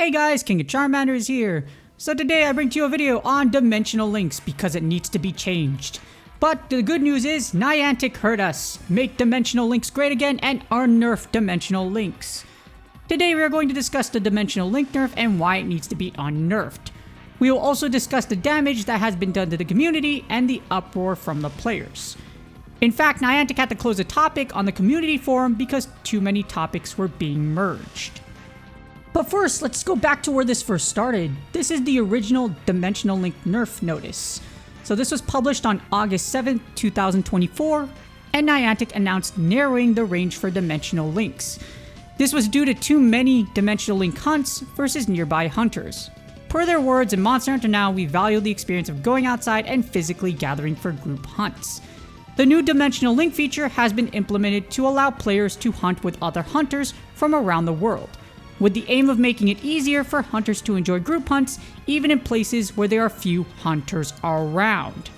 Hey guys, King of Charmander is here. So today I bring to you a video on dimensional links because it needs to be changed. But the good news is Niantic heard us. Make dimensional links great again and unnerf dimensional links. Today we are going to discuss the dimensional link nerf and why it needs to be unnerfed. We will also discuss the damage that has been done to the community and the uproar from the players. In fact, Niantic had to close a topic on the community forum because too many topics were being merged. But first, let's go back to where this first started. This is the original dimensional link nerf notice. So this was published on August 7th, 2024, and Niantic announced narrowing the range for dimensional links. This was due to too many dimensional link hunts versus nearby hunters. Per their words, in Monster Hunter Now, we value the experience of going outside and physically gathering for group hunts. The new dimensional link feature has been implemented to allow players to hunt with other hunters from around the world, with the aim of making it easier for hunters to enjoy group hunts even in places where there are few hunters around.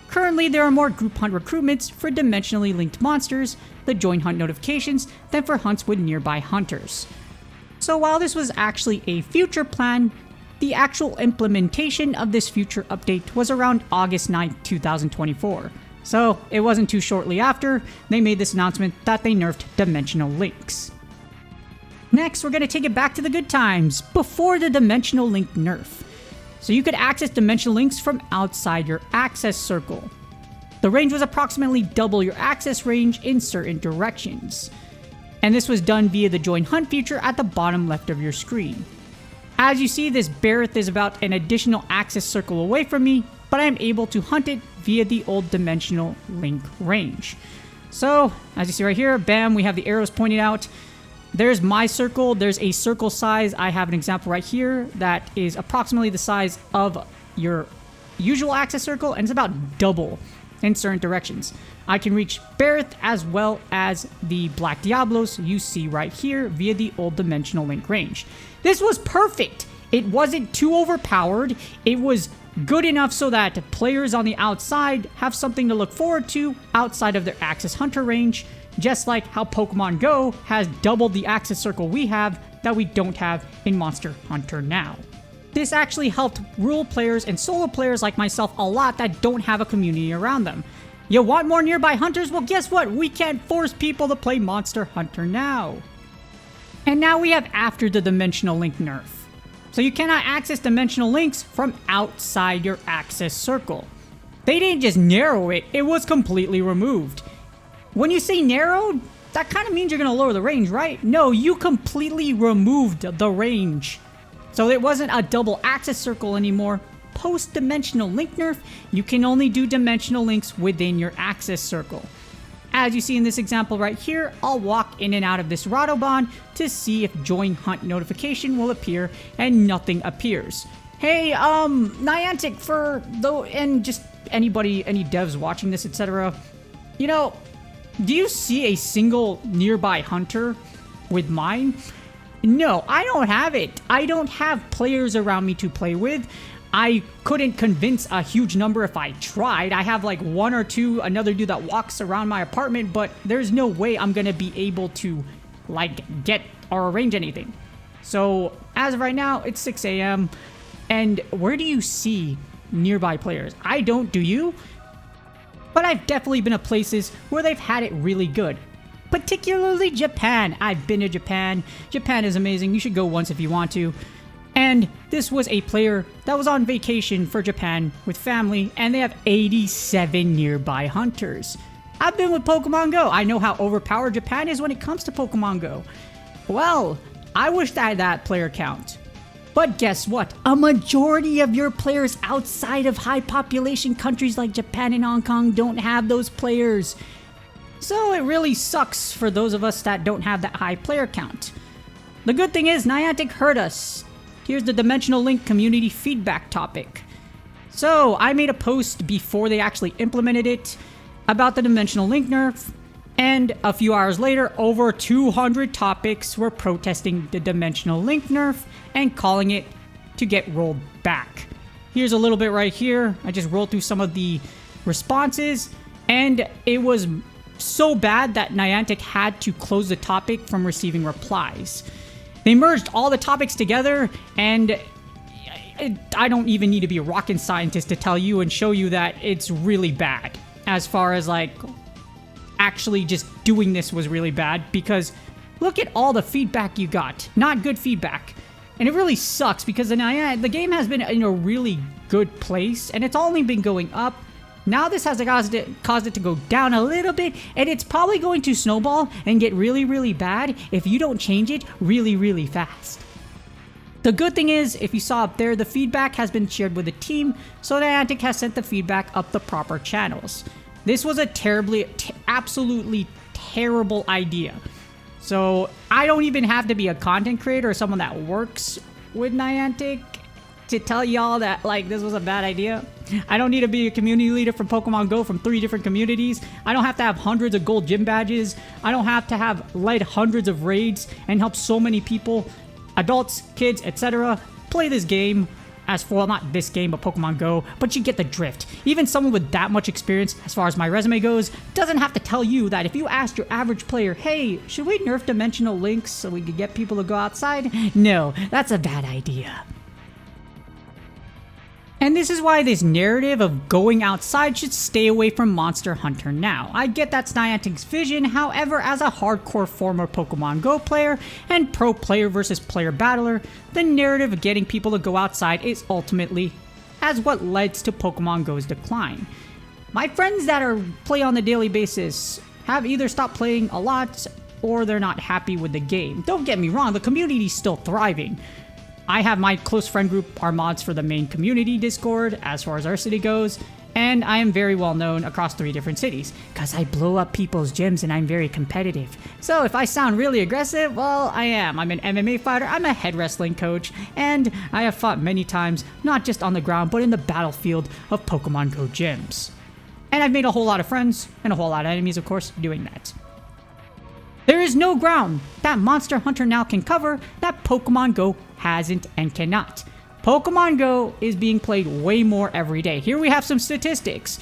Currently, there are more group hunt recruitments for dimensionally linked monsters, the join hunt notifications, than for hunts with nearby hunters. So while this was actually a future plan, the actual implementation of this future update was around August 9th, 2024. So it wasn't too shortly after they made this announcement that they nerfed dimensional links. Next, we're going to take it back to the good times, before the dimensional link nerf. So you could access dimensional links from outside your access circle. The range was approximately double your access range in certain directions. And this was done via the join hunt feature at the bottom left of your screen. As you see, this Barrett is about an additional access circle away from me, but I am able to hunt it via the old dimensional link range. So, as you see right here, bam, we have the arrows pointing out. There's my circle. There's a circle size. I have an example right here that is approximately the size of your usual access circle, and it's about double in certain directions. I can reach Barrett as well as the Black Diablos you see right here via the old dimensional link range. This was perfect. It wasn't too overpowered. It was good enough so that players on the outside have something to look forward to outside of their access hunter range, just like how Pokemon Go has doubled the access circle we have that we don't have in Monster Hunter Now. This actually helped rural players and solo players like myself a lot that don't have a community around them. You want more nearby hunters? Well, guess what? We can't force people to play Monster Hunter Now. And now we have after the dimensional link nerf. So you cannot access dimensional links from outside your access circle. They didn't just narrow it, it was completely removed. When you say narrowed, that kind of means you're going to lower the range, right? No, you completely removed the range. So it wasn't a double access circle anymore. Post-dimensional link nerf, you can only do dimensional links within your access circle. As you see in this example right here, I'll walk in and out of this Radobond to see if join hunt notification will appear, and nothing appears. Hey, Niantic, and just anybody, any devs watching this, etc. You know, do you see a single nearby hunter with mine? No, I don't have it. I don't have players around me to play with. I couldn't convince a huge number if I tried. I have like one or two, another dude that walks around my apartment, but there's no way I'm gonna be able to like get or arrange anything. So as of right now, it's 6 a.m. And where do you see nearby players? I don't, do you? But I've definitely been to places where they've had it really good. Particularly Japan. I've been to Japan. Japan is amazing. You should go once if you want to. And this was a player that was on vacation for Japan with family, and they have 87 nearby hunters. I've been with Pokemon Go. I know how overpowered Japan is when it comes to Pokemon Go. Well, I wish I had that player count. But guess what? A majority of your players outside of high population countries like Japan and Hong Kong don't have those players. So it really sucks for those of us that don't have that high player count. The good thing is Niantic heard us. Here's the dimensional link community feedback topic. So I made a post before they actually implemented it about the dimensional link nerf, and a few hours later, over 200 topics were protesting the dimensional link nerf and calling it to get rolled back. Here's a little bit right here. I just rolled through some of the responses, and it was so bad that Niantic had to close the topic from receiving replies. They merged all the topics together, and I don't even need to be a rocket scientist to tell you and show you that it's really bad. As far as like actually just doing this was really bad, because look at all the feedback you got. Not good feedback. And it really sucks because the game has been in a really good place, and it's only been going up. Now this has caused it to go down a little bit, and it's probably going to snowball and get really, really bad if you don't change it really, really fast. The good thing is, if you saw up there, the feedback has been shared with the team, so NIANTIC has sent the feedback up the proper channels. This was a absolutely terrible idea. So I don't even have to be a content creator or someone that works with NIANTIC to tell y'all that like this was a bad idea. I don't need to be a community leader from Pokemon Go from 3 different communities. I don't have to have hundreds of gold gym badges. I don't have to have led hundreds of raids and helped so many people, adults, kids, etc. play this game. As for, not this game, but Pokemon Go, but you get the drift. Even someone with that much experience, as far as my resume goes, doesn't have to tell you that if you asked your average player, hey, should we nerf dimensional links so we could get people to go outside? No, that's a bad idea. And this is why this narrative of going outside should stay away from Monster Hunter now. I get that's NIANTIC's vision, however, as a hardcore former Pokemon Go player and pro player versus player battler, the narrative of getting people to go outside is ultimately as what led to Pokemon Go's decline. My friends that play on a daily basis have either stopped playing a lot or they're not happy with the game. Don't get me wrong, the community's still thriving. I have my close friend group, our mods for the main community Discord, as far as our city goes, and I am very well known across 3 different cities, because I blow up people's gyms and I'm very competitive. So if I sound really aggressive, well, I am. I'm an MMA fighter, I'm a head wrestling coach, and I have fought many times, not just on the ground, but in the battlefield of Pokemon Go gyms. And I've made a whole lot of friends, and a whole lot of enemies, of course, doing that. There is no ground that Monster Hunter now can cover that Pokemon Go hasn't and cannot. Pokemon Go is being played way more every day. Here we have some statistics.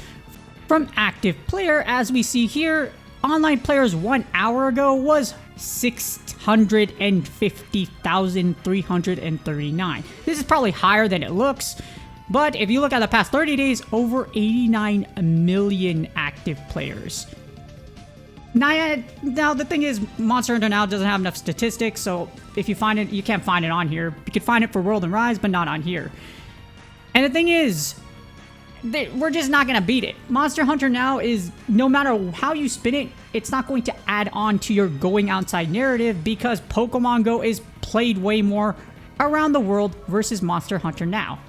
From active player, as we see here, online players 1 hour ago was 650,339. This is probably higher than it looks, but if you look at the past 30 days, over 89 million active players. Now the thing is, Monster Hunter now doesn't have enough statistics, so if you find it, you can't find it on here. You can find it for World and Rise, but not on here. And the thing is, we're just not going to beat it. Monster Hunter now is, no matter how you spin it, it's not going to add on to your going outside narrative, because Pokemon Go is played way more around the world versus Monster Hunter now.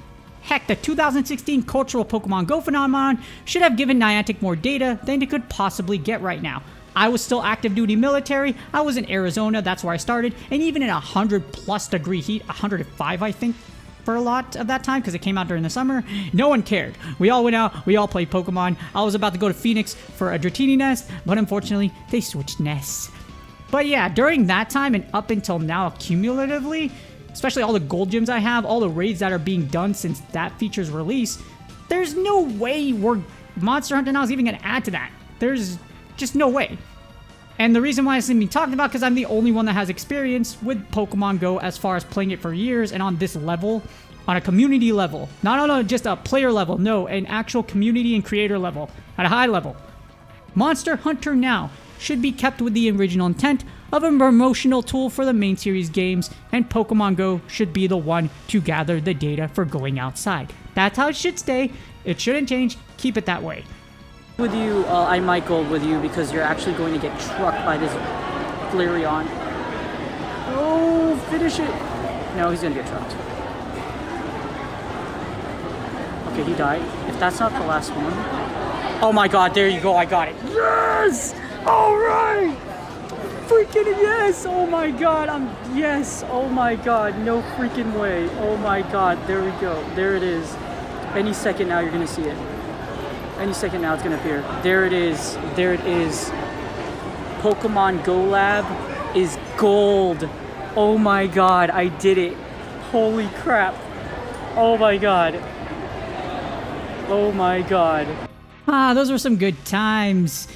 Heck, the 2016 cultural Pokemon Go phenomenon should have given NIANTIC more data than it could possibly get right now. I was still active duty military, I was in Arizona, that's where I started, and even in 100+ degree heat, 105 I think, for a lot of that time, because it came out during the summer, no one cared. We all went out, we all played Pokemon. I was about to go to Phoenix for a Dratini nest, but unfortunately, they switched nests. But yeah, during that time and up until now, cumulatively, especially all the gold gyms I have, all the raids that are being done since that feature's release, there's no way Monster Hunter now is even going to add to that. There's just no way. And the reason why it's being talked about, because I'm the only one that has experience with Pokemon Go as far as playing it for years and on this level, on a community level. Not on just a player level, no, an actual community and creator level, at a high level. Monster Hunter now should be kept with the original intent of a promotional tool for the main series games, and Pokemon Go should be the one to gather the data for going outside. That's how it should stay. It shouldn't change. Keep it that way. With you, I might go with you because you're actually going to get trucked by this Flareon. Oh, finish it. No, he's going to get trucked. Okay, he died. If that's not the last one. Oh my god, there you go. I got it. Yes! All right! Freaking yes! Oh my god, yes! Oh my god, no freaking way. Oh my god, there we go. There it is. Any second now, you're going to see it. Any second now it's gonna appear. There it is. There it is. Pokemon Go Lab is gold. Oh my god, I did it. Holy crap. Oh my god. Oh my god. Ah, those were some good times.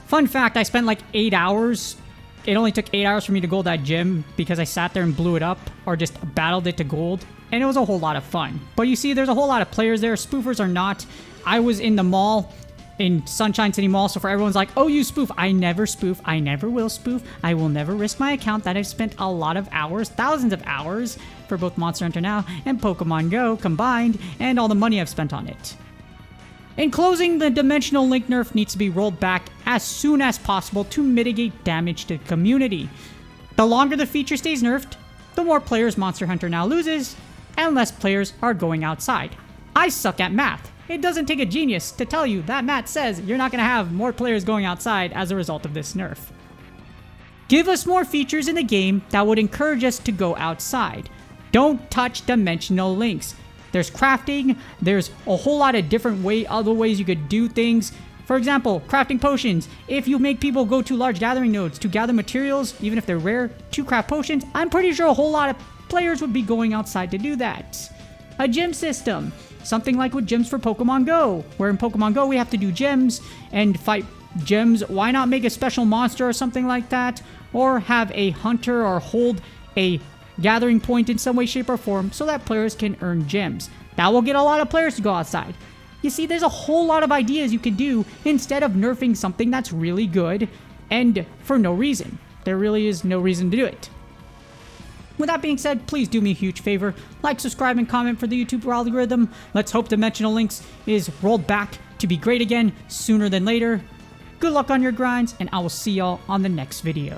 Fun fact, I spent like 8 hours it only took 8 hours for me to gold that gym because I sat there and blew it up or just battled it to gold. And it was a whole lot of fun. But you see, there's a whole lot of players there. Spoofers are not. I was in the mall, in Sunshine City Mall, so for everyone's like, oh, you spoof. I never spoof. I never will spoof. I will never risk my account that I've spent a lot of hours, thousands of hours, for both Monster Hunter Now and Pokemon Go combined, and all the money I've spent on it. In closing, the Dimensional Link nerf needs to be rolled back as soon as possible to mitigate damage to the community. The longer the feature stays nerfed, the more players Monster Hunter Now loses, and less players are going outside. I suck at math. It doesn't take a genius to tell you that math says you're not going to have more players going outside as a result of this nerf. Give us more features in the game that would encourage us to go outside. Don't touch dimensional links. There's crafting, there's a whole lot of different other ways you could do things. For example, crafting potions. If you make people go to large gathering nodes to gather materials, even if they're rare, to craft potions, I'm pretty sure a whole lot of players would be going outside to do that. A gym system. Something like with gyms for Pokemon Go, where in Pokemon Go we have to do gyms and fight gyms. Why not make a special monster or something like that? Or have a hunter or hold a gathering point in some way, shape, or form so that players can earn gems. That will get a lot of players to go outside. You see, there's a whole lot of ideas you can do instead of nerfing something that's really good and for no reason. There really is no reason to do it. With that being said, please do me a huge favor. Like, subscribe, and comment for the YouTube algorithm. Let's hope Dimensional Links is rolled back to be great again sooner than later. Good luck on your grinds, and I will see y'all on the next video.